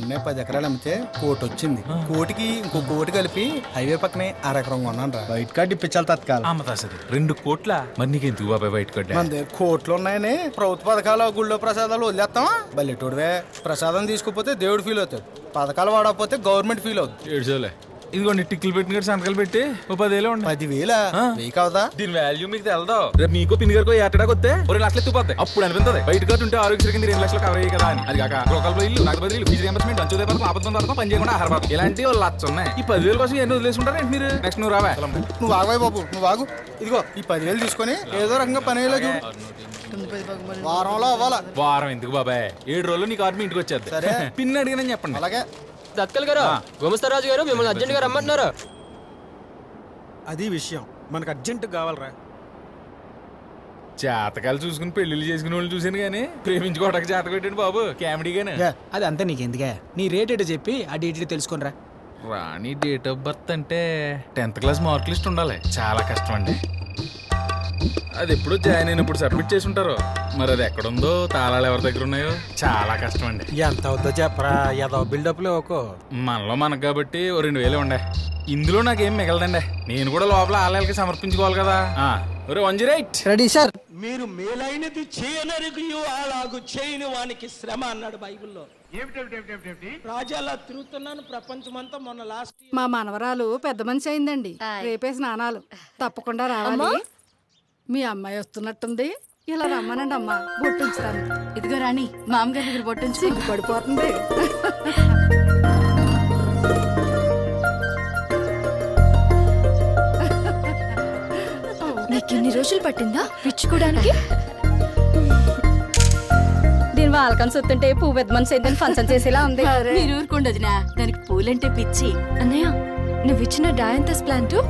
మొన్నే 10 ఎకరాలు అమ్మితే కోటి వచ్చింది. కోటికి ఇంకో కోటి కలిపి హైవే పక్కనే అరెకరం కొన్నాను రా. White card ఇప్పించాలి తత్కాలం. అమ్మతాసది 2 కోట్ల మరి నీకెందుకు బాబాయ్ వైట్ కార్డ్? మన దగ్గర కోట్లు ఉన్నాయని ప్రభుత్వ పథకాలు గుళ్ళో ప్రసాదాలు వదిలేస్తావా? బల్లెటూడివే. ప్రసాదం తీసుకోపోతే దేవుడు ఫీల్ అవుతాడు, పథకాలు వాడకపోతే గవర్నమెంట్ ఫీల్ అవుతుంది. ఏడ్చోలే. ఇదిగోండి టిక్కులు పెట్టిన సంతకాలు పెట్టి ఓ 10,000 ఉండి. 10,000 వెయ్యి కావదా? దీని వాల్యూ మీకు తెలదు. రేపు మీకు పిన్ని గారికి ఏటడానికి వస్తే 2 లక్షలు ఎత్తుపోతాయి. అప్పుడు అనిపిస్తుంది వైట్ కార్డు ఉంటే ఆరోగ్యశ్రీ కింద 2 లక్షలు కవర్ అయ్యి కదా అని. అది కాక గృహాల ఇల్లు, నగదు బదిలీలు, ఫీజు రియంబర్స్మెంట్, అంచోదయ పథకం, ఆపద పథకం, పని చేయకుండా ఆహార పథకం, ఇలాంటి వాళ్ళు లక్ష ఉన్నాయి. ఈ 10,000 కోసం ఎన్ని వదిలేసుకుంటారు ఏంటి మీరు? నెక్స్ట్ నువ్వు రావా? నువ్వు ఆగవాయి బాబు, నువ్వు ఆగు. ఇదిగో ఈ 10,000 తీసుకొని ఏదో రకంగా పని అయ్యేలా చూడు. వారంలో అవ్వాలా? వారం ఎందుకు బాబాయ్, 7 రోజులు నీ కార్డు మీ ఇంటికి వచ్చేది. సరే పిన్ని అడిగినని చెప్పండి. అలాగే. దక్కల్ గారు, గుమస్తరాజు గారు మిమ్మల్ని అర్జెంట్ గా రమ్మంటున్నారు. అది విషయం, మనకు అర్జెంట్ కావాలరా. జాతకాలు చూసుకుని పెళ్లిళ్ళు చేసుకునే వాళ్ళు చూసాను కానీ ప్రేమించుకోవడానికి జాతకం పెట్టండి బాబు, కామెడీగానే. అది అంతా నీకెందుకే, నీ రేట్ ఏంటో చెప్పి ఆ డీటెయిల్ తెలుసుకునిరా. రాణి డేట్ ఆఫ్ బర్త్ అంటే 10th క్లాస్ మార్క్ లిస్ట్ ఉండాలి. చాలా కష్టం అండి. అది ఎప్పుడో జాయిన్ అయినప్పుడు సబ్మిట్ చేసి ఉంటారు. మరి అది ఎక్కడుందో, తాళాలు ఎవరి దగ్గర ఉన్నాయో చాలా కష్టం అండి. ఎంత అవుతుందో చెప్పరా, ఏదో బిల్డప్లో ఒక మనలో మనకు కాబట్టి ఓ 2,000 ఉండే. ఇందులో నాకేం మిగలదండి, నేను కూడా లోపల ఆలయాలకి సమర్పించుకోవాలి కదా. ఒరే 108 రెడీ సార్. మీరు మేలైనది చేయనరిగియు అలాగు చేయని వానికి శ్రమ అన్నాడు బైబిల్లో. రాజాలా తిరుగుతున్నాను ప్రపంచమంతా. మొన్న లాస్ట్ మా మనవరాలు పెద్ద మనిషి అయిందండి, రేపే స్నానాలు, తప్పకుండా రావాలి. మీ అమ్మాయి వస్తున్నట్టుంది, ఇలా రమ్మనండి అమ్మా, బొట్టించుతాను. ఇదిగో రాణి, మామగారి దగ్గర బొట్టించి సిగ్గు పడిపోతుంది. నీకు ఎన్ని రోజులు పట్టిందా పిచ్చుకోవడానికి? దీని వాళ్ళకని చూస్తుంటే పువ్వు పెద్ద మనిషి అయిందని ఫంక్షన్ చేసేలా ఉంది. మీరు ఊరుకుండదునా, దానికి పూలంటే పిచ్చి. అన్నయ్య, నువ్వు ఇచ్చిన డయాంతస్ ప్లాంట్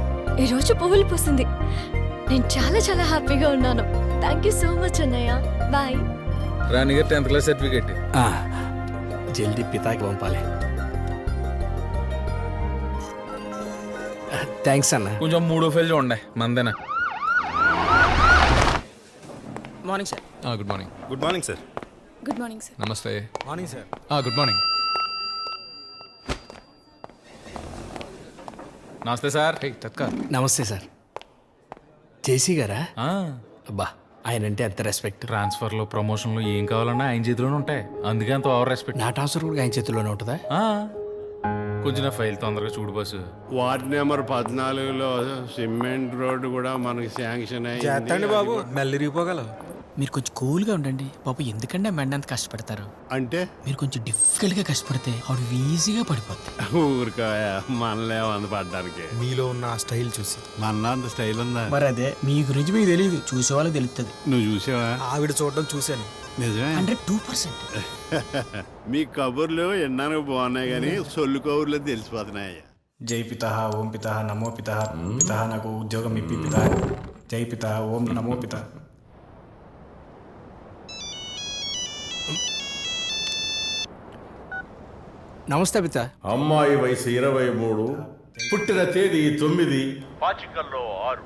ఈ రోజు పువ్వులు పూసింది. నేను చాలా చాలా హ్యాపీగా ఉన్నాను. థ్యాంక్ యూ సో మచ్ అన్నయ్య. బాయ్. రాణి గారు 10th క్లాస్ సర్టిఫికేట్ జల్దీ పితాకి పంపాలి. థ్యాంక్స్ అన్న. కొంచెం 3వ ఫైల్ చూడండి, మందేనా. Morning sir. Good morning. Good morning sir. Good morning sir. నమస్తే. Morning sir. Good morning. నమస్తే సార్. హే తత్కాల్. నమస్తే సార్. జేసీ గారా? అబ్బా, ఆయన అంటే ఎంత రెస్పెక్ట్. ట్రాన్స్ఫర్లో, ప్రమోషన్లో ఏం కావాలన్నా ఆయన చేతిలోనే ఉంటాయి. అందుకే అంత ఓవర్ రెస్పెక్ట్. నా ట్రాన్స్ఫర్ కూడా ఆయన చేతుల్లోనే ఉంటుందా? కొంచెం నా ఫైల్ తొందరగా చూడు బాసు. వార్డ్ నెంబర్ 14లో సిమెంట్ రోడ్డు కూడా మనకి శాంక్షన్ చేస్తండి బాబు, మెల్లిరిగిపోగలవు. మీరు కొంచెం కూల్గా ఉండండి బాబు. ఎందుకంటే మెండంత కష్టపడతారు అంటే మీరు కొంచెం డిఫికల్ట్గా కష్టపడితే ఆవిడ ఈజీగా పడిపోతుంది. ఊరికాయ మనలే వంద పడ్డానికి. మీలో ఉన్న ఆ స్టైల్ చూసి మన అంత స్టైల్ ఉందా? మరి అదే మీ గురించి మీకు తెలియదు, చూసే వాళ్ళకి తెలుస్తుంది. నువ్వు చూసావా? ఆవిడ చూడడం చూశాను. నిజమే. 102%. మీ కబుర్లు ఎన్నాను బాగున్నాయి కానీ సొల్లు కబుర్లు తెలిసిపోతున్నాయి. జై పిత ఓం పిత నమో పిత పిత నాకు ఉద్యోగం ఇప్పి పిత జై పిత ఓం నమో పిత. నమస్తే పిత. అమ్మాయి వయసు 23, పుట్టిన తేదీ 9, పాచికల్లో 6.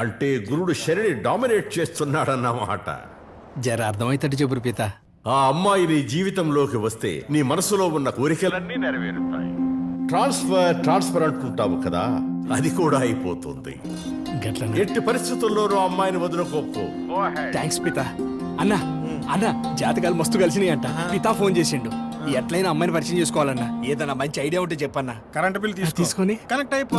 అంటే గురుడు శనిని డామినేట్ చేస్తున్నాడన్నమాట. జర అర్థమైతట్టు చెబురు పిత. ఆ అమ్మాయి నీ జీవితంలోకి వస్తే నీ మనసులో ఉన్న కోరికలన్నీ నెరవేరుతాయి. ట్రాన్స్ఫర్ అంటుంటావు కదా, అది కూడా అయిపోతుంది. ఎట్టి పరిస్థితుల్లోనూ అమ్మాయిని వదులుకోకు. థ్యాంక్స్ పిత. అన్న జాతకాలు మస్తు కలిసినాయి అంట. పితా ఫోన్ చేసిండు, ఎట్లయినా అమ్మాయిని పరిచయం చేసుకోవాలన్నా. ఏదన్నా మంచి ఐడియా ఉంటే చెప్పన్నా. కరెంట్ బిల్ తీసుకొని కనెక్ట్ అయిపో.